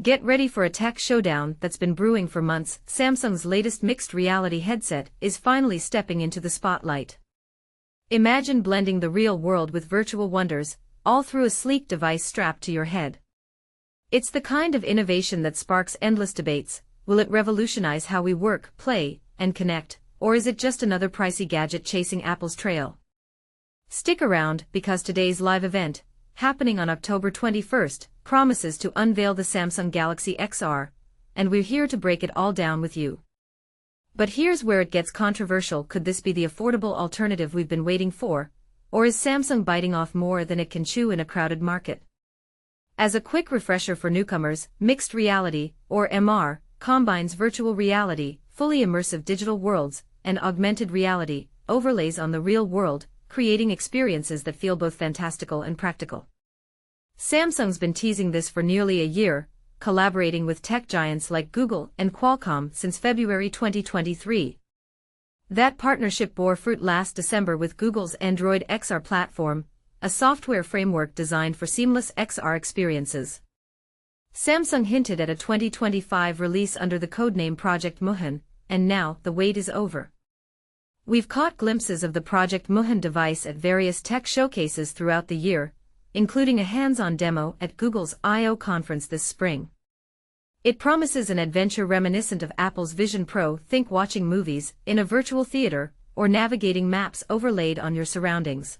Get ready for a tech showdown that's been brewing for months. Samsung's latest mixed reality headset is finally stepping into the spotlight. Imagine blending the real world with virtual wonders, all through a sleek device strapped to your head. It's the kind of innovation that sparks endless debates. Will it revolutionize how we work, play, and connect, or is it just another pricey gadget chasing Apple's trail? Stick around, because today's live event, happening on October 21st, promises to unveil the Samsung Galaxy XR, and we're here to break it all down with you. But here's where it gets controversial. Could this be the affordable alternative we've been waiting for, or is Samsung biting off more than it can chew in a crowded market? As a quick refresher for newcomers, mixed reality, or MR, combines virtual reality, fully immersive digital worlds, and augmented reality, overlays on the real world, creating experiences that feel both fantastical and practical. Samsung's been teasing this for nearly a year, collaborating with tech giants like Google and Qualcomm since February 2023. That partnership bore fruit last December with Google's Android XR platform, a software framework designed for seamless XR experiences. Samsung hinted at a 2025 release under the codename Project Muhan, and now the wait is over. We've caught glimpses of the Project Muhan device at various tech showcases throughout the year, including a hands-on demo at Google's I/O conference this spring. It promises an adventure reminiscent of Apple's Vision Pro. Think watching movies in a virtual theater or navigating maps overlaid on your surroundings.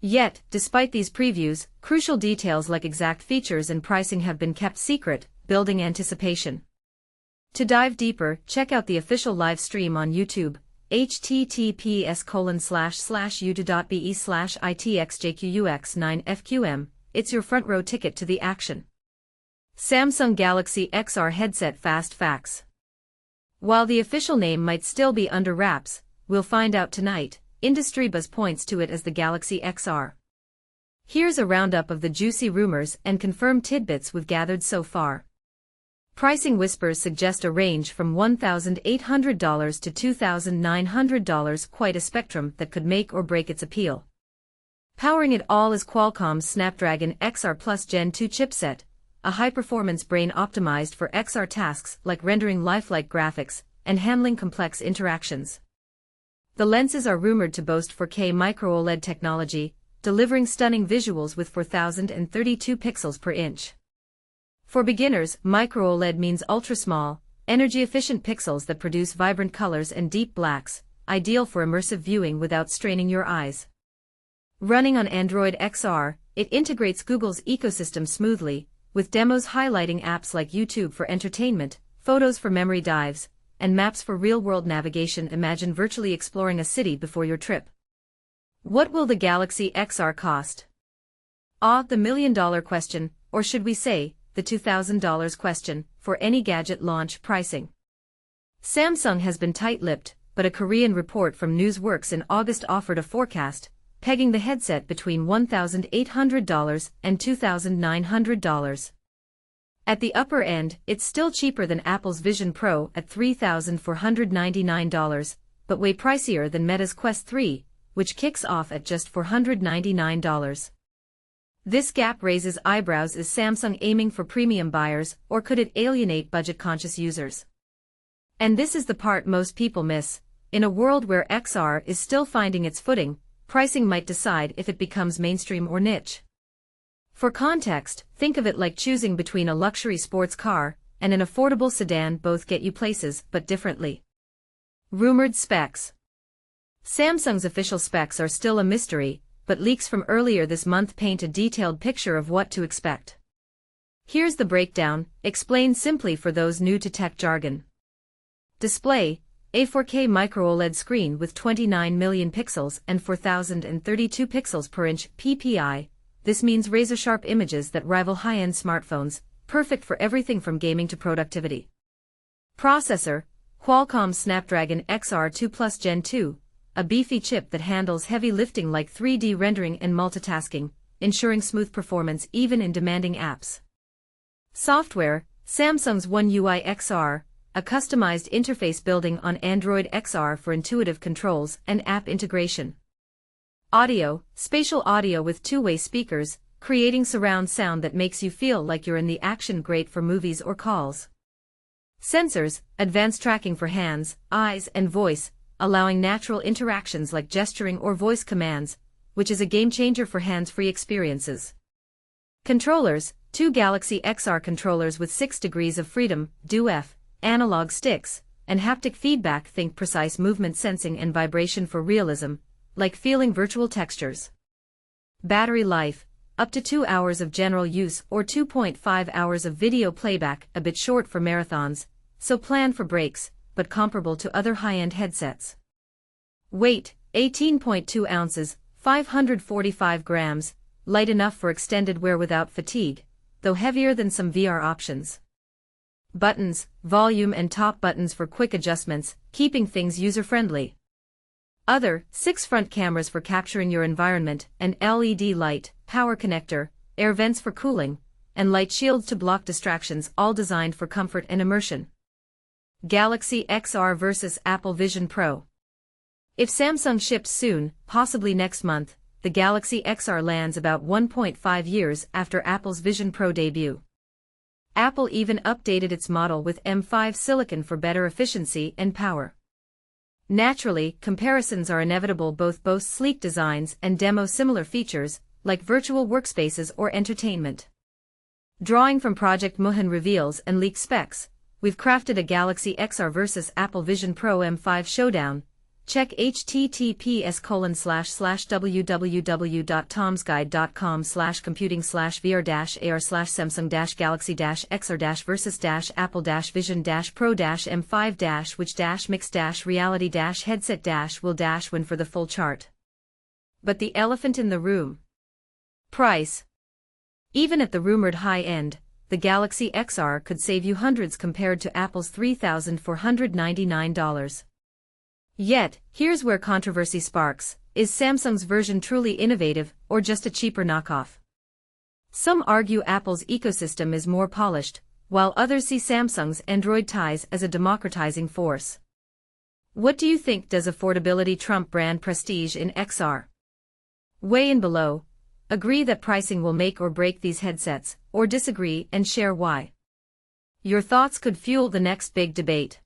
Yet, despite these previews, crucial details like exact features and pricing have been kept secret, building anticipation. To dive deeper, check out the official live stream on YouTube, https://youtube.be/itxjqux9fqm. It's your front row ticket to the action. Samsung Galaxy XR headset fast facts. While the official name might still be under wraps, we'll find out tonight. Industry buzz points to it as the Galaxy XR. Here's a roundup of the juicy rumors and confirmed tidbits we've gathered so far. Pricing whispers suggest a range from $1,800 to $2,900, quite a spectrum that could make or break its appeal. Powering it all is Qualcomm's Snapdragon XR Plus Gen 2 chipset, a high-performance brain optimized for XR tasks like rendering lifelike graphics and handling complex interactions. The lenses are rumored to boast 4K micro-OLED technology, delivering stunning visuals with 4032 pixels per inch. For beginners, micro-OLED means ultra-small, energy-efficient pixels that produce vibrant colors and deep blacks, ideal for immersive viewing without straining your eyes. Running on Android XR, it integrates Google's ecosystem smoothly, with demos highlighting apps like YouTube for entertainment, photos for memory dives, and maps for real-world navigation. Imagine virtually exploring a city before your trip. What will the Galaxy XR cost? The million-dollar question, or should we say, the $2,000 question, for any gadget launch pricing. Samsung has been tight-lipped, but a Korean report from Newsworks in August offered a forecast, pegging the headset between $1,800 and $2,900. At the upper end, it's still cheaper than Apple's Vision Pro at $3,499, but way pricier than Meta's Quest 3, which kicks off at just $499. This gap raises eyebrows. Is Samsung aiming for premium buyers, or could it alienate budget-conscious users? And this is the part most people miss. In a world where XR is still finding its footing, pricing might decide if it becomes mainstream or niche. For context, think of it like choosing between a luxury sports car and an affordable sedan. Both get you places, but differently. Rumored specs. Samsung's official specs are still a mystery, but leaks from earlier this month paint a detailed picture of what to expect. Here's the breakdown, explained simply for those new to tech jargon. Display: a 4K micro-OLED screen with 29 million pixels and 4032 pixels per inch PPI. This means razor-sharp images that rival high-end smartphones, perfect for everything from gaming to productivity. Processor: Qualcomm Snapdragon XR2 Plus Gen 2, a beefy chip that handles heavy lifting like 3D rendering and multitasking, ensuring smooth performance even in demanding apps. Software: Samsung's One UI XR, a customized interface building on Android XR for intuitive controls and app integration. Audio: spatial audio with two-way speakers, creating surround sound that makes you feel like you're in the action, great for movies or calls. Sensors, advanced tracking for hands, eyes, and voice, allowing natural interactions like gesturing or voice commands, which is a game-changer for hands-free experiences. Controllers, 2 Galaxy XR controllers with 6 degrees of freedom, DUF, analog sticks, and haptic feedback. Think precise movement sensing and vibration for realism, like feeling virtual textures. Battery life, up to 2 hours of general use or 2.5 hours of video playback, a bit short for marathons, so plan for breaks, but comparable to other high-end headsets. Weight, 18.2 ounces, 545 grams, light enough for extended wear without fatigue, though heavier than some VR options. Buttons, volume and top buttons for quick adjustments, keeping things user-friendly. Other, 6 front cameras for capturing your environment, an LED light, power connector, air vents for cooling, and light shields to block distractions, all designed for comfort and immersion. Galaxy XR versus Apple Vision Pro. If Samsung ships soon, possibly next month, the Galaxy XR lands about 1.5 years after Apple's Vision Pro debut. Apple even updated its model with M5 silicon for better efficiency and power. Naturally, comparisons are inevitable. Both boast sleek designs and demo similar features, like virtual workspaces or entertainment. Drawing from Project Muhan reveals and leaked specs, we've crafted a Galaxy XR versus Apple Vision Pro M5 showdown. Check https://www.tomsguide.com/computing/vr-ar/samsung-galaxy-xr- versus-apple-vision-pro-m5- which mixed reality-reality-headset-will win for the full chart. But the elephant in the room. Price. Even at the rumored high end, the Galaxy XR could save you hundreds compared to Apple's $3,499. Yet, here's where controversy sparks. Is Samsung's version truly innovative, or just a cheaper knockoff? Some argue Apple's ecosystem is more polished, while others see Samsung's Android ties as a democratizing force. What do you think? Does affordability trump brand prestige in XR? Weigh in below. Agree that pricing will make or break these headsets, or disagree and share why. Your thoughts could fuel the next big debate.